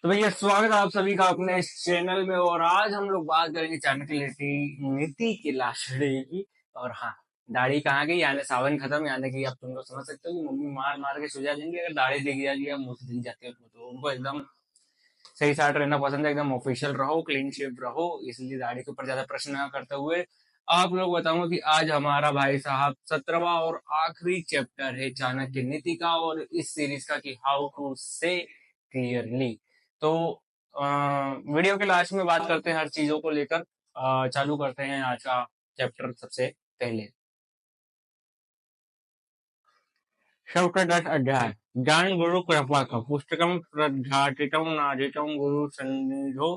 तो भैया स्वागत है आप सभी का अपने इस चैनल में। और आज हम लोग बात करेंगे चाणक्य नीति की लाशड़ी की। और हाँ, दाढ़ी कहाँ गई, यानी सावन खत्म, यानी कि अब तुम लोग समझ सकते हो कि मम्मी मार मार के सुझा देंगे अगर दाढ़ी दिख जाती है मुंह से दिख जाती है तो उनको एकदम सही साट रहना पसंद है, एकदम ऑफिशियल रहो, क्लीन शेव रहो, इसलिए दाढ़ी के ऊपर ज्यादा प्रश्न न करते हुए आप लोग बताऊंगा कि आज हमारा भाई साहब 17वां और आखिरी चैप्टर है चाणक्य नीति का, और इस सीरीज का कि हाउ टू से क्लियरली। तो वीडियो के लास्ट में बात करते हैं हर चीजों को लेकर। चालू करते हैं आज का चैप्टर सबसे पहले। षोडश अध्याय। ज्ञान गुरु कृपा का पुस्तकम प्रध्यातितम नादितम गुरु सन्निधो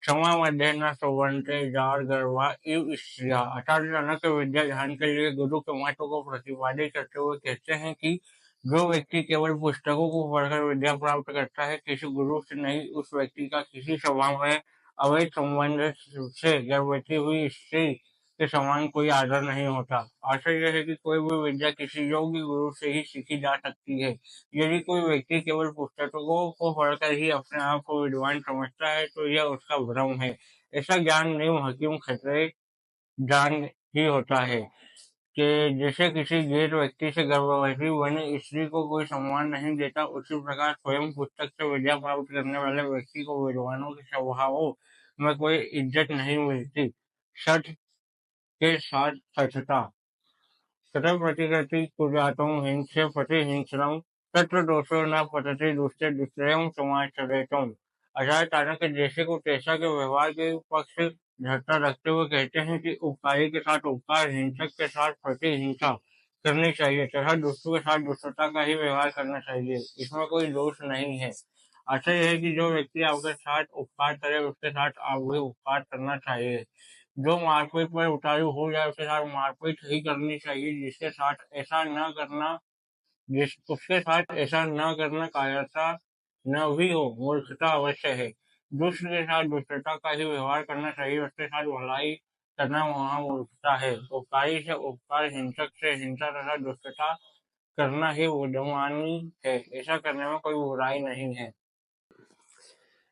क्षमा मध्य न सुवंते जार गर्वा इव स्त्रिया। आचार्य चाणक्य विद्या ध्यान के लिए गुरु के महत्व को प्रतिपादित करते हुए कहते हैं कि जो व्यक्ति केवल पुस्तकों को पढ़कर विद्या प्राप्त करता है, किसी गुरु से नहीं, उस व्यक्ति का किसी स्वभाव में अवैध संबंध से गर्भवती हुई स्त्री के समान कोई आदर नहीं होता। आशा यह है कि कोई भी विद्या किसी योग्य गुरु से ही सीखी जा सकती है। यदि कोई व्यक्ति केवल पुस्तकों को पढ़कर ही अपने आप को विद्वान समझता है तो यह उसका भ्रम है। ऐसा ज्ञान नीम हकीम खतरे ज्ञान ही होता है कि जैसे किसी गैर व्यक्ति से गर्भवती बनी स्त्री को कोई सम्मान नहीं देता, उसी प्रकार स्वयं पुस्तक से विद्या प्राप्त करने वाले व्यक्ति को विद्वानों के स्वभावों में कोई इज्जत नहीं मिलती। सच के साथ सचता तथा प्रतिगति कुजातम हिंसे पति हिंसनम तत्र दोषो न पतति दुष्टे दुष्टयम समाचरेतम। आचार्य चाणक्य जैसे को तैसा के व्यवहार के पक्ष झटता रखते हुए कहते हैं कि उपकारी के साथ उपकार, हिंसक के साथ प्रतिहिंसा करनी चाहिए तथा दुष्टों के साथ दुष्टता का ही व्यवहार करना चाहिए। इसमें कोई दोष नहीं है। आशा यह है कि जो व्यक्ति आपके साथ उपकार करे उसके साथ आप भी उपकार करना चाहिए। जो मारपीट पर उतारू हो जाए उसके साथ मारपीट ही करनी चाहिए। जिसके साथ ऐसा न करना जिस उसके साथ ऐसा न करना कायरता न भी हो, मूर्खता अवश्य है। दुष्ट के साथ दुष्टता का ही व्यवहार करना चाहिए, उसके साथ भलाई करना वहाँ मूर्खता है। उपकारी से उपकार, हिंसक से हिंसा तथा दुष्टता करना ही बुद्धिमानी है। ऐसा करने में कोई बुराई नहीं है।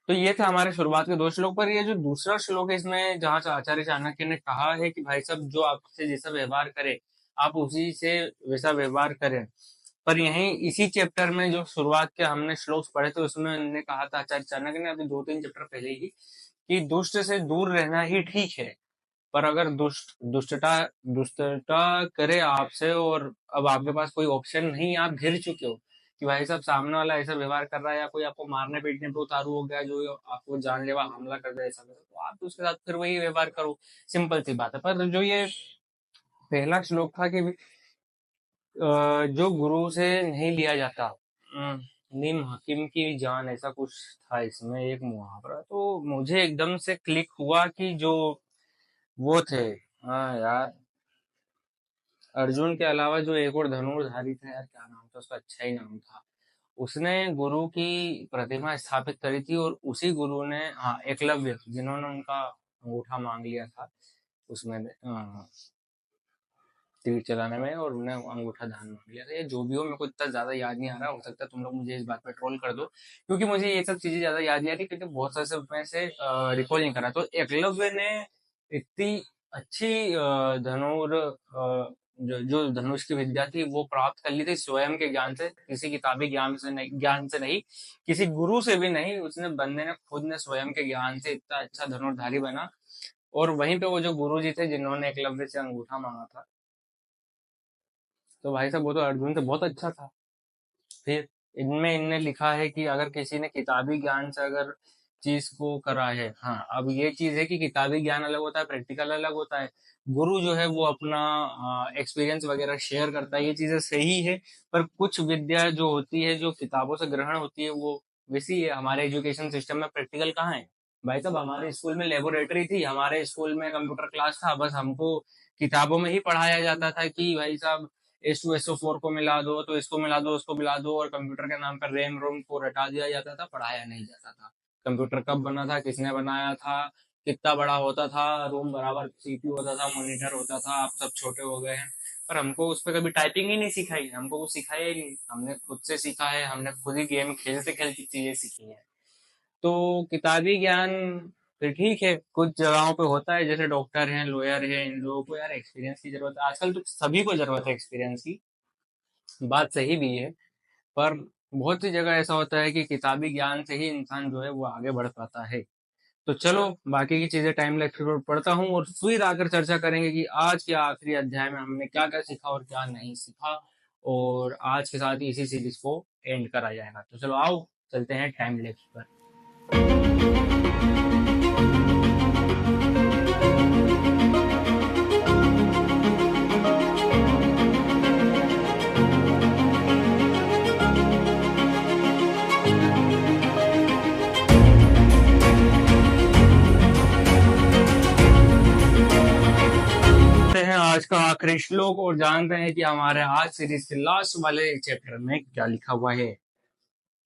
तो ये था हमारे शुरुआत के दो श्लोक। पर ये जो दूसरा श्लोक है इसमें जहाँ आचार्य चाणक्य ने कहा है कि भाई साहब जो आपसे जैसा व्यवहार करे आप उसी से वैसा व्यवहार करें। पर यहीं इसी चैप्टर में जो शुरुआत के हमने श्लोक पढ़े थे उसमें उन्होंने कहा था आचार्य चाणक्य ने अभी 2-3 चैप्टर पहले ही कि दुष्ट से दूर रहना ही ठीक है। पर अगर दुष्टता करे आपसे और अब आपके पास कोई ऑप्शन नहीं, आप घिर चुके हो कि भाई साहब सामने वाला ऐसा व्यवहार कर रहा है या कोई आपको मारने पीटने पे उतारू हो गया जो आपको जानलेवा हमला कर दे, ऐसा तो आप उसके साथ फिर वही व्यवहार करो। सिंपल सी बात है। पर जो ये पहला श्लोक था कि जो गुरु से नहीं लिया जाता, निम हकीम की जान, ऐसा कुछ था इसमें एक मुहावरा, तो मुझे एकदम से क्लिक हुआ कि जो वो थे, हाँ यार, अर्जुन के अलावा जो एक और धनुर्धारी था यार, क्या नाम था उसका, अच्छा ही नाम था। उसने गुरु की प्रतिमा स्थापित करी थी और उसी गुरु ने, हाँ, एकलव्य, जिन्होंने उनका अंगूठा मांग लिया था उसमें तीर चलाने में, और उन्हें अंगूठा दान मांग लिया था। ये जो भी हो, मेरे को इतना ज्यादा याद नहीं आ रहा, हो सकता है तुम लोग मुझे इस बात पे ट्रोल कर दो क्योंकि मुझे ये सब चीजें ज्यादा याद नहीं आ रही, क्योंकि बहुत सारे से मैं से रिकॉल नहीं करा। तो एकलव्य ने इतनी अच्छी जो धनुष की विद्या थी वो प्राप्त कर ली थी स्वयं के ज्ञान से, किसी किताबी ज्ञान से नहीं, किसी गुरु से भी नहीं। उसने बंदे ने खुद ने स्वयं के ज्ञान से इतना अच्छा धनुर्धारी बना। और वहीं पे वो जो गुरु जी थे जिन्होंने एकलव्य से अंगूठा मांगा था, तो भाई साहब वो तो अर्जुन से बहुत अच्छा था। फिर इनमें इनने लिखा है कि अगर किसी ने किताबी ज्ञान से अगर चीज को करा है, हाँ, अब ये चीज है कि किताबी ज्ञान अलग होता है, प्रैक्टिकल अलग होता है। गुरु जो है वो अपना एक्सपीरियंस वगैरह शेयर करता है, ये चीजें सही है। पर कुछ विद्या जो होती है जो किताबों से ग्रहण होती है वो वैसी है। हमारे एजुकेशन सिस्टम में प्रैक्टिकल कहाँ है भाई साहब? हमारे स्कूल में लेबोरेटरी थी, हमारे स्कूल में कंप्यूटर क्लास था, बस हमको किताबों में ही पढ़ाया जाता था कि भाई साहब S2SO4 को मिला दो तो इसको मिला दो उसको मिला दो, और कंप्यूटर के नाम पर रैम रोम को रटा दिया जाता था, पढ़ाया नहीं जाता था। कंप्यूटर कब बना था, किसने बनाया था, कितना बड़ा होता था रूम, बराबर CPU होता था, मॉनिटर होता था, आप सब छोटे हो गए हैं। पर हमको उस पर कभी टाइपिंग ही नहीं सिखाई, हमको कुछ सिखाया ही नहीं, हमने खुद से सीखा है, हमने खुद ही गेम खेलते खेलते चीजें सीखी है। तो किताबी ज्ञान फिर ठीक है, कुछ जगहों पे होता है, जैसे डॉक्टर हैं, लॉयर हैं, इन लोगों को यार एक्सपीरियंस की जरूरत है। आजकल तो सभी को जरूरत है एक्सपीरियंस की, बात सही भी है। पर बहुत सी जगह ऐसा होता है कि किताबी ज्ञान से ही इंसान जो है वो आगे बढ़ पाता है। तो चलो, बाकी की चीजें टाइम लेक्चर पर पढ़ता हूँ और फिर आकर चर्चा करेंगे कि आज के आखिरी अध्याय में हमने क्या क्या सीखा और क्या नहीं सीखा। और आज के साथ ही इसी सीरीज को एंड करा जाएगा। तो चलो आओ, चलते हैं टाइम लेक्चर पर। हैं आज का आखिरी श्लोक और जानते हैं कि हमारे आज सीरीज के लास्ट वाले चैप्टर में क्या लिखा हुआ है।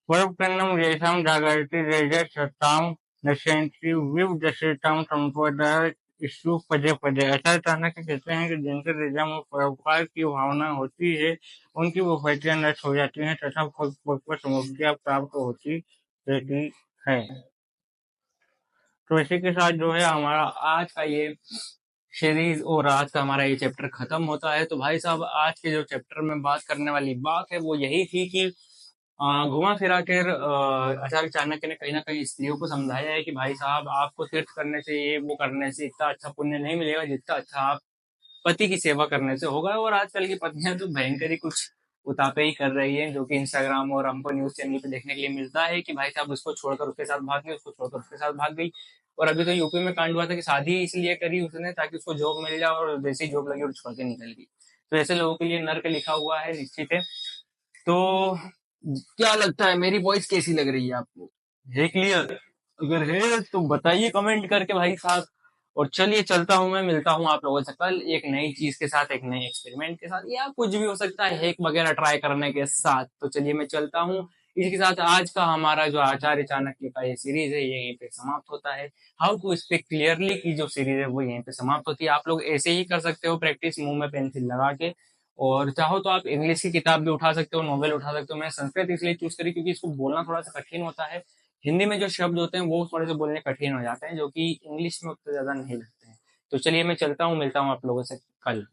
परम रेशम जागृति रेजताम नश्यंति विव दशताम संपदाय ईशु पदे पदे। ऐसा चाणक्य कहते हैं कि जिनके हृदय में परोपकार की भावना होती है, उनकी वो विफलताएं नष्ट हो जाती हैं तथा पग पग पर समृद्धि प्राप्त होती रहती है। तो इसी के साथ जो है हमारा आज का ये सीरीज और आज का हमारा ये चैप्टर खत्म होता है। तो भाई साहब, आज के जो चैप्टर में बात करने वाली बात है वो यही थी कि घुमा फिरा कर आचार्य चाणक्य ने कहीं ना कहीं स्त्रियों को समझाया है कि भाई साहब, आपको तीर्थ करने से, ये वो करने से इतना अच्छा पुण्य नहीं मिलेगा जितना अच्छा आप पति की सेवा करने से होगा। और आजकल की पत्नियां तो भयंकर ही कुछ उतापे ही कर रही हैं, जो कि इंस्टाग्राम और हमको न्यूज चैनल पे देखने के लिए मिलता है कि भाई साहब उसको छोड़कर उसके साथ भाग गई, उसको छोड़कर उसके साथ भाग गई। और अभी तो यूपी में कांड हुआ था कि शादी इसलिए करी उसने ताकि उसको जॉब मिल जाए, और जैसे ही जॉब लगी और छोड़ के निकल गई। तो ऐसे लोगों के लिए नर्क लिखा हुआ है, निश्चित है। तो क्या लगता है, मेरी वॉइस कैसी लग रही है आपको? है क्लियर? अगर है तो बताइए कमेंट करके भाई साहब। और चलिए चलता हूँ, मैं मिलता हूँ आप लोगों से कल एक नई चीज के साथ, एक नए एक्सपेरिमेंट के साथ, या कुछ भी हो सकता है हैक वगैरह ट्राई करने के साथ। तो चलिए मैं चलता हूँ। इसी के साथ आज का हमारा जो आचार्य चाणक्य का ये सीरीज है, ये यहीं पे समाप्त होता है। हाउ टू स्पीक क्लियरली की जो सीरीज है वो यहीं पे समाप्त होती है। आप लोग ऐसे ही कर सकते हो प्रैक्टिस, मुंह में पेंसिल लगा के। और चाहो तो आप इंग्लिश की किताब भी उठा सकते हो, नॉवेल उठा सकते हो। मैंने संस्कृत इसलिए चूज करी क्योंकि इसको बोलना थोड़ा सा कठिन होता है। हिंदी में जो शब्द होते हैं वो थोड़े से बोलने कठिन हो जाते हैं, जो कि इंग्लिश में उतने ज्यादा नहीं लगते हैं। तो चलिए मैं चलता हूँ, मिलता हूँ आप लोगों से कल।